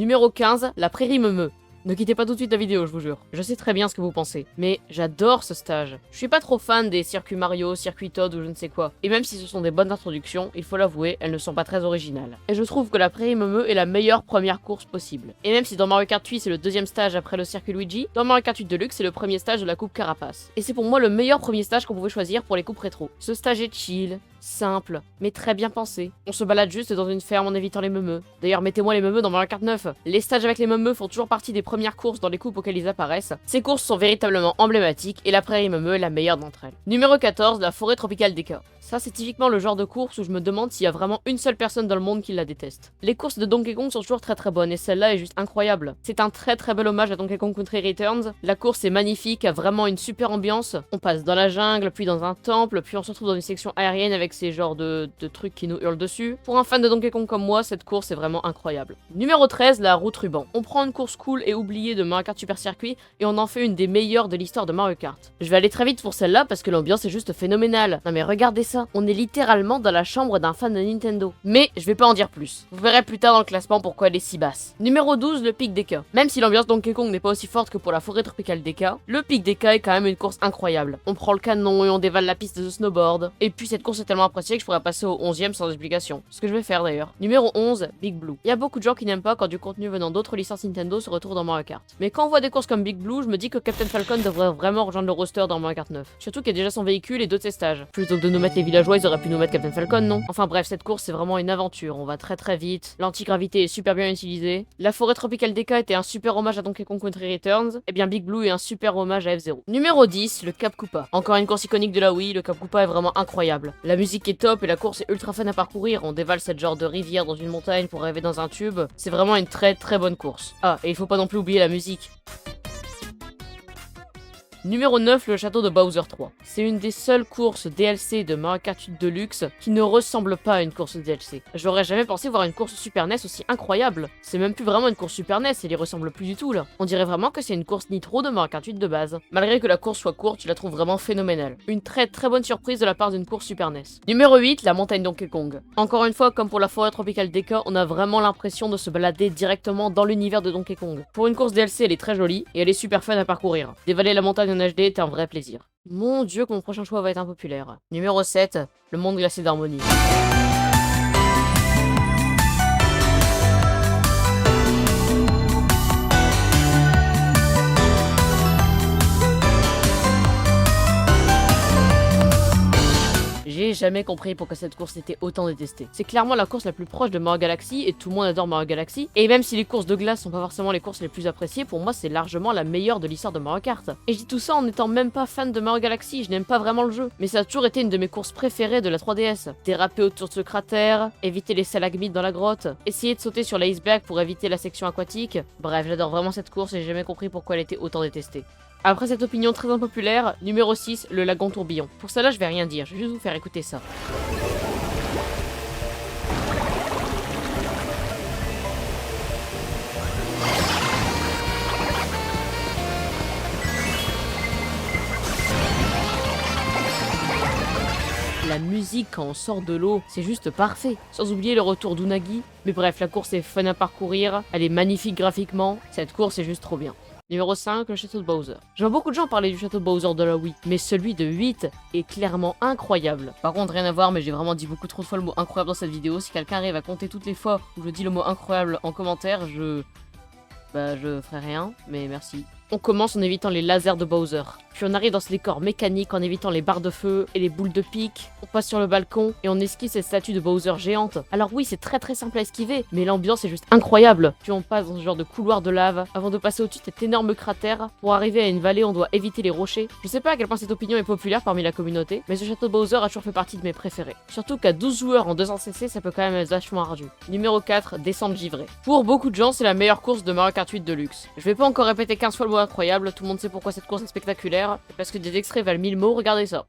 Numéro 15, la prairie me meut. Ne quittez pas tout de suite la vidéo, je vous jure. Je sais très bien ce que vous pensez, mais j'adore ce stage. Je suis pas trop fan des circuits Mario, circuits Toad ou je ne sais quoi. Et même si ce sont des bonnes introductions, il faut l'avouer, elles ne sont pas très originales. Et je trouve que la prairie me meut est la meilleure première course possible. Et même si dans Mario Kart 8 c'est le deuxième stage après le circuit Luigi, dans Mario Kart 8 Deluxe c'est le premier stage de la coupe Carapace. Et c'est pour moi le meilleur premier stage qu'on pouvait choisir pour les coupes rétro. Ce stage est chill, simple, mais très bien pensé. On se balade juste dans une ferme en évitant les meumeux. D'ailleurs, mettez-moi les meumeux dans Mario Kart 9. Les stages avec les meumeux font toujours partie des premières courses dans les coupes auxquelles ils apparaissent. Ces courses sont véritablement emblématiques et la prairie meumeux est la meilleure d'entre elles. Numéro 14, la forêt tropicale d'Eka. Ça, c'est typiquement le genre de course où je me demande s'il y a vraiment une seule personne dans le monde qui la déteste. Les courses de Donkey Kong sont toujours très bonnes et celle-là est juste incroyable. C'est un très bel hommage à Donkey Kong Country Returns. La course est magnifique, a vraiment une super ambiance. On passe dans la jungle, puis dans un temple, puis on se retrouve dans une section aérienne avec ces genres de trucs qui nous hurlent dessus. Pour un fan de Donkey Kong comme moi, cette course est vraiment incroyable. Numéro 13, la route ruban. On prend une course cool et oubliée de Mario Kart Super Circuit et on en fait une des meilleures de l'histoire de Mario Kart. Je vais aller très vite pour celle-là parce que l'ambiance est juste phénoménale. Non mais regardez ça, on est littéralement dans la chambre d'un fan de Nintendo. Mais je vais pas en dire plus. Vous verrez plus tard dans le classement pourquoi elle est si basse. Numéro 12, le pic d'Eka. Même si l'ambiance Donkey Kong n'est pas aussi forte que pour la forêt tropicale d'Eka, le pic d'Eka est quand même une course incroyable. On prend le canon et on dévale la piste de snowboard. Et puis cette course est tellement appréciée que je pourrais passer au 11e sans explication. Ce que je vais faire d'ailleurs. Numéro 11, Big Blue. Il y a beaucoup de gens qui n'aiment pas quand du contenu venant d'autres licences Nintendo se retrouve dans Mario Kart. Mais quand on voit des courses comme Big Blue, je me dis que Captain Falcon devrait vraiment rejoindre le roster dans Mario Kart 9. Surtout qu'il y a déjà son véhicule et deux de ses stages. Plutôt que de nous mettre les villageois, ils auraient pu nous mettre Captain Falcon, non? Enfin bref, cette course c'est vraiment une aventure. On va très vite. L'antigravité est super bien utilisée. La forêt tropicale d'Eka était un super hommage à Donkey Kong Country Returns. Et bien Big Blue est un super hommage à F-Zero. Numéro 10, le Cap Koopa. Encore une course iconique de la Wii, le Cap Koopa est vraiment incroyable. La musique est top et la course est ultra fun à parcourir. On dévale cette genre de rivière dans une montagne pour rêver dans un tube. C'est vraiment une très bonne course. Ah, et il faut pas non plus oublier la musique. Numéro 9, le château de Bowser 3. C'est une des seules courses DLC de Mario Kart 8 Deluxe qui ne ressemble pas à une course DLC. J'aurais jamais pensé voir une course Super NES aussi incroyable. C'est même plus vraiment une course Super NES, elle y ressemble plus du tout là. On dirait vraiment que c'est une course Nitro de Mario Kart 8 de base. Malgré que la course soit courte, je la trouve vraiment phénoménale. Une très bonne surprise de la part d'une course Super NES. Numéro 8, la montagne Donkey Kong. Encore une fois, comme pour la forêt tropicale d'Eka, on a vraiment l'impression de se balader directement dans l'univers de Donkey Kong. Pour une course DLC, elle est très jolie et elle est super fun à parcourir. Dévaler la montagne en HD était un vrai plaisir. Mon dieu que mon prochain choix va être impopulaire. Numéro 7, le monde glacé d'harmonie. J'ai jamais compris pourquoi cette course était autant détestée. C'est clairement la course la plus proche de Mario Galaxy et tout le monde adore Mario Galaxy. Et même si les courses de glace sont pas forcément les courses les plus appréciées, pour moi c'est largement la meilleure de l'histoire de Mario Kart. Et je dis tout ça en n'étant même pas fan de Mario Galaxy, je n'aime pas vraiment le jeu. Mais ça a toujours été une de mes courses préférées de la 3DS. Déraper autour de ce cratère, éviter les stalagmites dans la grotte, essayer de sauter sur l'iceberg pour éviter la section aquatique. Bref, j'adore vraiment cette course et j'ai jamais compris pourquoi elle était autant détestée. Après cette opinion très impopulaire, numéro 6, le lagon tourbillon. Pour ça là je vais rien dire, je vais juste vous faire écouter ça. La musique quand on sort de l'eau, c'est juste parfait. Sans oublier le retour d'Unagi. Mais bref, la course est fun à parcourir, elle est magnifique graphiquement, cette course est juste trop bien. Numéro 5, le château de Bowser. Je vois beaucoup de gens parler du château de Bowser de la Wii, mais celui de 8 est clairement incroyable. Par contre, rien à voir, mais j'ai vraiment dit beaucoup trop de fois le mot incroyable dans cette vidéo. Si quelqu'un arrive à compter toutes les fois où je dis le mot incroyable en commentaire, je ferai rien, mais merci. On commence en évitant les lasers de Bowser. Puis on arrive dans ce décor mécanique en évitant les barres de feu et les boules de pique. On passe sur le balcon et on esquive cette statue de Bowser géante. Alors oui, c'est très simple à esquiver, mais l'ambiance est juste incroyable. Puis on passe dans ce genre de couloir de lave avant de passer au-dessus de cet énorme cratère. Pour arriver à une vallée, on doit éviter les rochers. Je sais pas à quel point cette opinion est populaire parmi la communauté, mais ce château de Bowser a toujours fait partie de mes préférés. Surtout qu'à 12 joueurs en 200cc, ça peut quand même être vachement ardu. Numéro 4, descente givrée. Pour beaucoup de gens, c'est la meilleure course de Mario Kart 8 Deluxe. Je vais pas encore répéter 15 fois le mot incroyable. Tout le monde sait pourquoi cette course est spectaculaire, parce que des extraits valent 1000 mots, regardez ça.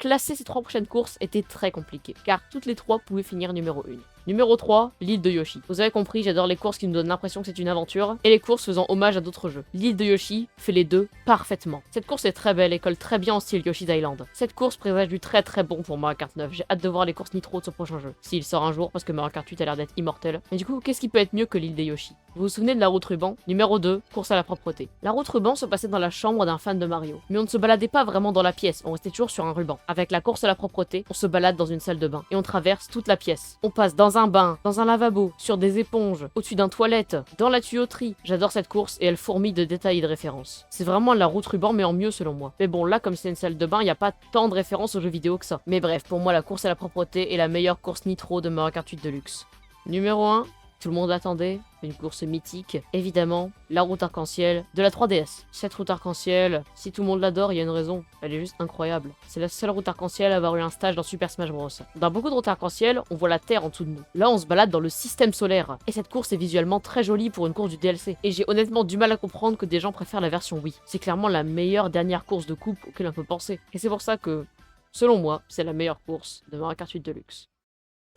classer ces 3 prochaines courses était très compliqué, car toutes les 3 pouvaient finir numéro 1. Numéro 3, l'île de Yoshi. Vous avez compris, j'adore les courses qui nous donnent l'impression que c'est une aventure, et les courses faisant hommage à d'autres jeux. L'île de Yoshi fait les deux parfaitement. Cette course est très belle et colle très bien au style Yoshi's Island. Cette course présage du très bon pour Mario Kart 9. J'ai hâte de voir les courses Nitro de ce prochain jeu, s'il sort un jour, parce que Mario Kart 8 a l'air d'être immortel. Mais du coup, qu'est-ce qui peut être mieux que l'île de Yoshi? Vous vous souvenez de la route ruban? Numéro 2, course à la propreté. La route ruban se passait dans la chambre d'un fan de Mario. Mais on ne se baladait pas vraiment dans la pièce, on restait toujours sur un ruban. Avec la course à la propreté, on se balade dans une salle de bain, et on traverse toute la pièce. On passe dans un bain, dans un lavabo, sur des éponges, au-dessus d'un toilette, dans la tuyauterie. J'adore cette course et elle fourmille de détails et de références. C'est vraiment la route ruban mais en mieux selon moi. Mais bon, là comme c'est une salle de bain, il n'y a pas tant de références aux jeux vidéo que ça. Mais bref, pour moi la course à la propreté est la meilleure course Nitro de Mario Kart 8 Deluxe. Numéro 1, tout le monde l'attendait, une course mythique, évidemment, la route arc-en-ciel de la 3DS. Cette route arc-en-ciel, si tout le monde l'adore, il y a une raison, elle est juste incroyable. C'est la seule route arc-en-ciel à avoir eu un stage dans Super Smash Bros. Dans beaucoup de routes arc-en-ciel, on voit la Terre en dessous de nous. Là, on se balade dans le système solaire, et cette course est visuellement très jolie pour une course du DLC. Et j'ai honnêtement du mal à comprendre que des gens préfèrent la version Wii. C'est clairement la meilleure dernière course de coupe auquel on peut penser. Et c'est pour ça que, selon moi, c'est la meilleure course de Mario Kart 8 Deluxe.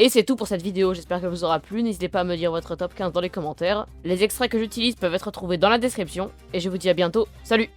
Et c'est tout pour cette vidéo, j'espère qu'elle vous aura plu, n'hésitez pas à me dire votre top 15 dans les commentaires. Les extraits que j'utilise peuvent être trouvés dans la description, et je vous dis à bientôt, salut!